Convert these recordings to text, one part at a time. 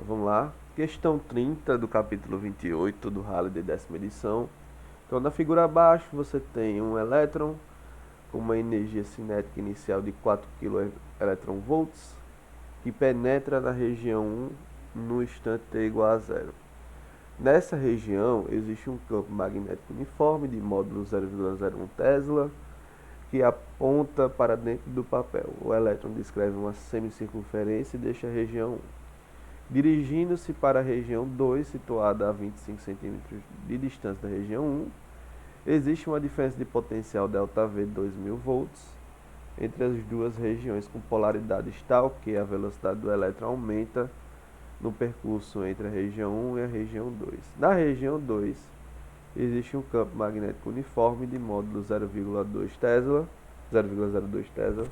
Então, vamos lá. Questão 30 do capítulo 28 do Rally de décima edição. Então, na figura abaixo, você tem um elétron com uma energia cinética inicial de 4 kV que penetra na região 1 no instante t igual a zero. Nessa região, existe um campo magnético uniforme de módulo 0,01 Tesla que aponta para dentro do papel. O elétron descreve uma semicircunferência e deixa a região 1. Dirigindo-se para a região 2, situada a 25 cm de distância da região 1, existe uma diferença de potencial ΔV de 2000 volts entre as duas regiões com polaridades tal que a velocidade do elétron aumenta no percurso entre a região 1 e a região 2. Na região 2, existe um campo magnético uniforme de módulo 0,02 Tesla,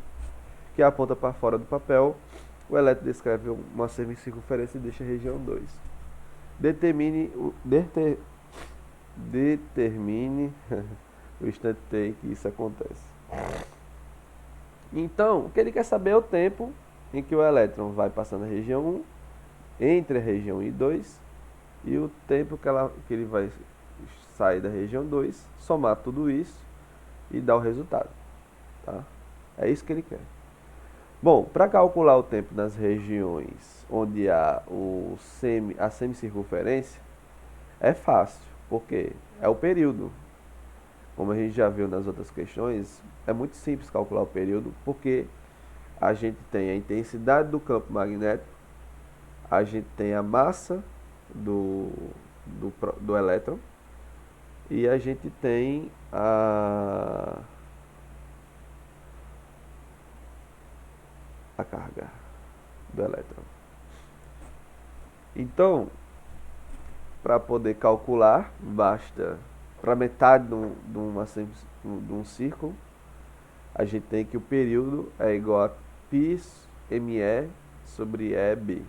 que aponta para fora do papel. O elétron descreve uma semicircunferência e deixa a região 2. Determine o instante t em que isso acontece. Então, o que ele quer saber é o tempo em que o elétron vai passando a região 1, entre a região 1 e 2, e o tempo que ele vai sair da região 2, somar tudo isso e dar o resultado. Tá? É isso que ele quer. Bom, para calcular o tempo nas regiões onde há a semicircunferência, é fácil, porque é o período. Como a gente já viu nas outras questões, é muito simples calcular o período, porque a gente tem a intensidade do campo magnético, a gente tem a massa do elétron, e a gente tem a carga do elétron. Então, para poder calcular, basta para metade de um círculo, a gente tem que o período é igual a π ME sobre EB,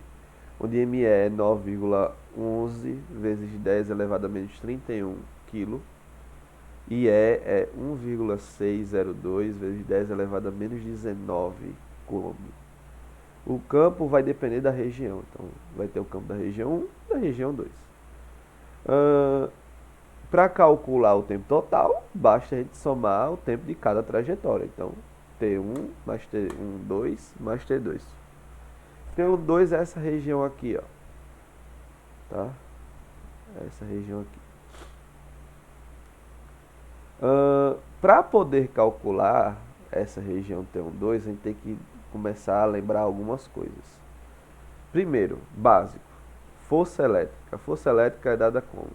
onde ME é 9,11 vezes 10 elevado a menos 31 kg, e E é 1,602 vezes 10 elevado a menos 19 km. O campo vai depender da região, então vai ter o campo da região 1 e da região 2. Para calcular o tempo total, basta a gente somar o tempo de cada trajetória. Então, T1 mais T1, 2 mais T2. T1, 2 é essa região aqui, ó. Tá? Essa região aqui. Para poder calcular essa região T1, 2, a gente tem que começar a lembrar algumas coisas. Primeiro, básico, força elétrica. A força elétrica é dada como?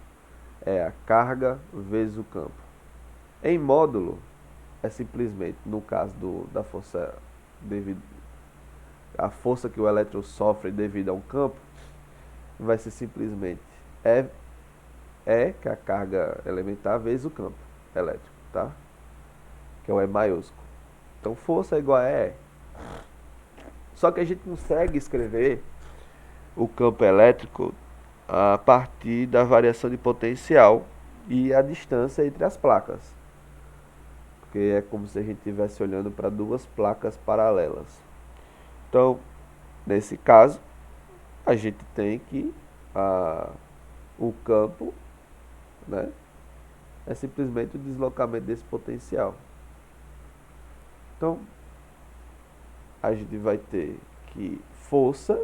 É a carga vezes o campo. Em módulo, é simplesmente, no caso da força a força que o elétron sofre devido a um campo, vai ser simplesmente que é a carga elementar vezes o campo elétrico, tá? Que é o E maiúsculo. Então, força é igual a E. Só que a gente consegue escrever o campo elétrico a partir da variação de potencial e a distância entre as placas. Porque é como se a gente estivesse olhando para duas placas paralelas. Então, nesse caso, a gente tem que o campo, né, é simplesmente o deslocamento desse potencial. Então, a gente vai ter que força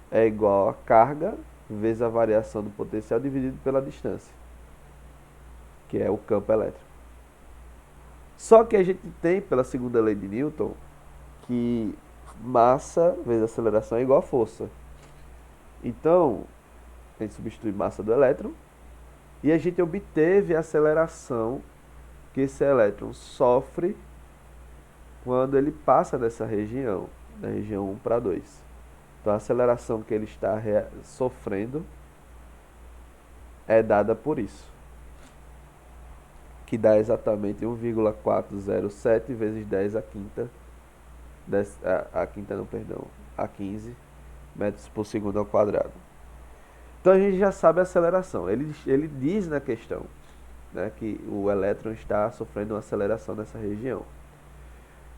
é igual a carga vezes a variação do potencial dividido pela distância, que é o campo elétrico. Só que a gente tem, pela segunda lei de Newton, que massa vezes aceleração é igual a força. Então, a gente substitui massa do elétron e a gente obteve a aceleração que esse elétron sofre quando ele passa dessa região, da região 1 para 2. Então, a aceleração que ele está sofrendo é dada por isso, que dá exatamente 1,407 vezes 10 a quinta, a 15 metros por segundo ao quadrado. Então, a gente já sabe a aceleração. Ele diz na questão, né, que o elétron está sofrendo uma aceleração nessa região.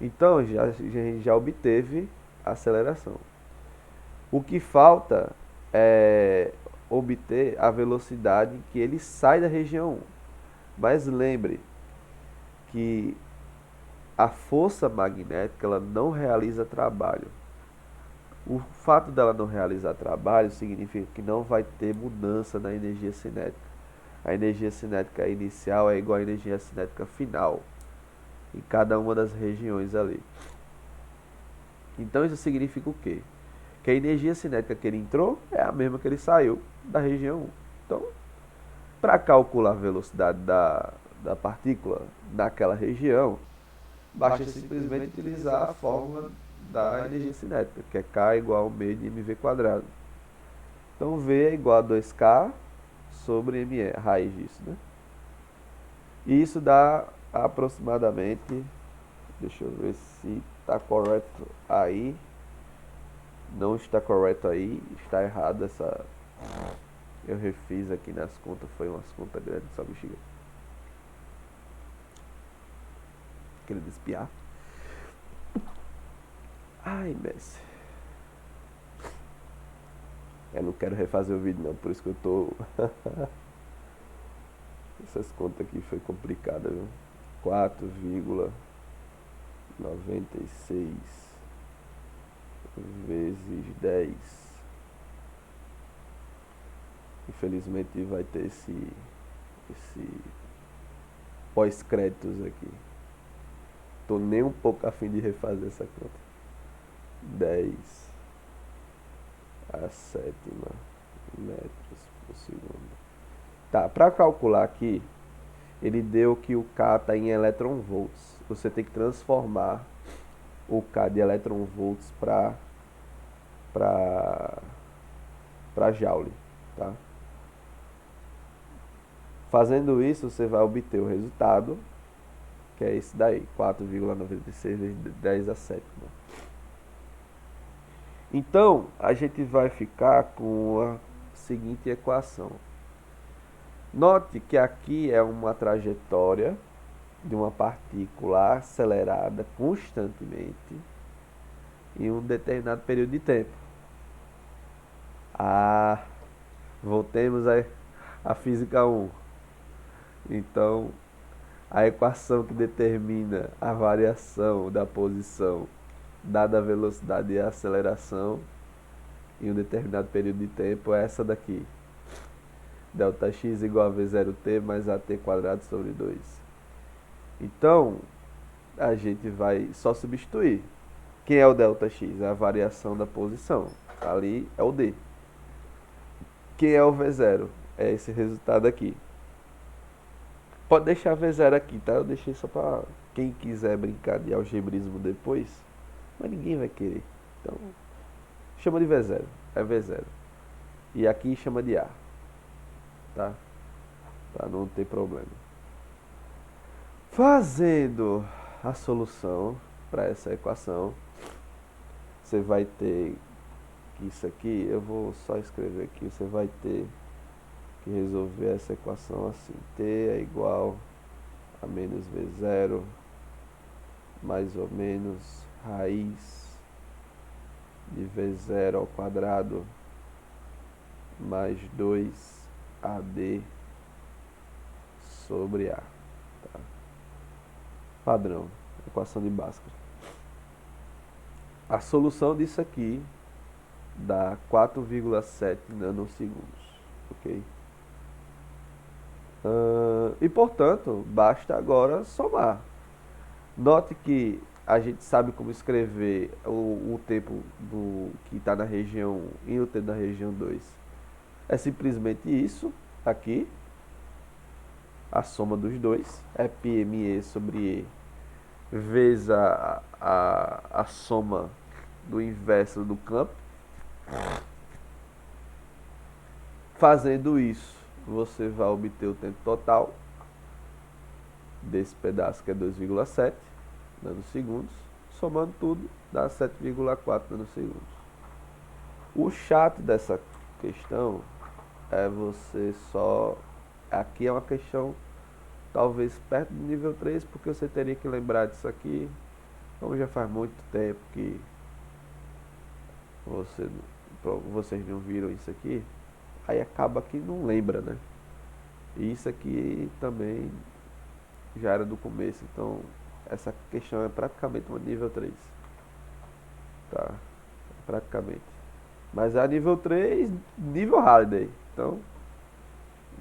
Então, a gente já obteve a aceleração. O que falta obter a velocidade em que ele sai da região 1. Mas lembre que a força magnética ela não realiza trabalho. O fato dela não realizar trabalho significa que não vai ter mudança na energia cinética. A energia cinética inicial é igual à energia cinética final em cada uma das regiões ali. Então isso significa o quê? Que a energia cinética que ele entrou é a mesma que ele saiu da região 1. Então, para calcular a velocidade da partícula naquela região, basta simplesmente utilizar a fórmula da energia cinética, que é K igual ao meio de mv quadrado. Então V é igual a 2K sobre ME, a raiz disso, né? E isso dá aproximadamente, deixa eu ver se está correto aí. Não está correto aí, está errado essa. Eu refiz aqui nas contas, foi umas contas grandes, só bexiga. Querendo espiar. Ai, Messi. Eu não quero refazer o vídeo não, por isso que eu tô. Essas contas aqui foi complicada, viu? 4,96 vezes 10. Infelizmente vai ter esse pós-créditos aqui. Tô nem um pouco a fim de refazer essa conta. 10 a sétima metros por segundo. Tá, para calcular aqui, ele deu que o K está em elétron volts. Você tem que transformar o K de elétron volts para joule, tá? Fazendo isso, você vai obter o resultado, que é esse daí, 4,96 vezes 10 a sétima. Então, a gente vai ficar com a seguinte equação. Note que aqui é uma trajetória de uma partícula acelerada constantemente em um determinado período de tempo. Voltemos à física 1. Então, a equação que determina a variação da posição dada a velocidade e a aceleração em um determinado período de tempo é essa daqui. Δx igual a V0t mais at quadrado sobre 2. Então, a gente vai só substituir. Quem é o Δx? É a variação da posição. Ali é o d. Quem é o V0? É esse resultado aqui. Pode deixar V0 aqui, tá? Eu deixei só para quem quiser brincar de algebrismo depois. Mas ninguém vai querer. Então, chama de V0. É V0. E aqui chama de A. Tá? Para não ter problema. Fazendo a solução para essa equação, você vai ter que isso aqui, eu vou só escrever aqui, você vai ter que resolver essa equação assim. T é igual a menos V0 mais ou menos raiz de V0 ao quadrado mais 2AD sobre A. Tá? Padrão, equação de Bhaskara. A solução disso aqui dá 4,7 nanosegundos, ok? E portanto, basta agora somar. Note que a gente sabe como escrever o tempo que está na região 1 e o tempo da região 2. É simplesmente isso aqui, a soma dos dois, é πme sobre e, vezes a soma do inverso do campo. Fazendo isso, você vai obter o tempo total desse pedaço, que é 2,7 nanosegundos. Somando tudo, dá 7,4 nanosegundos. O chato dessa questão é você só... Aqui é uma questão talvez perto do nível 3, porque você teria que lembrar disso aqui. Como já faz muito tempo que você vocês não viram isso aqui, aí acaba que não lembra, né? E isso aqui também já era do começo, então essa questão é praticamente uma nível 3, tá? Praticamente. Mas é a nível 3, nível Holiday, então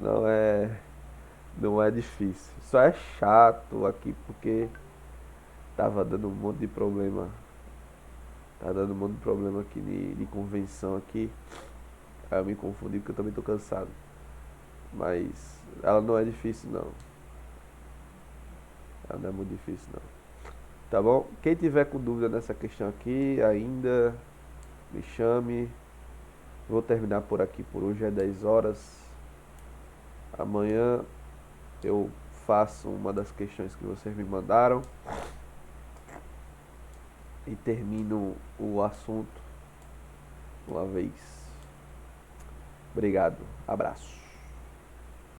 não é, não é difícil. Só é chato aqui porque tava dando um monte de problema. Tá dando um monte de problema aqui de convenção aqui. Aí eu me confundi porque eu também tô cansado. Mas ela não é difícil não. Ela não é muito difícil não. Tá bom? Quem tiver com dúvida nessa questão aqui ainda, me chame. Vou terminar por aqui por hoje, é 10 horas. Amanhã eu faço uma das questões que vocês me mandaram e termino o assunto uma vez. Obrigado. Abraço.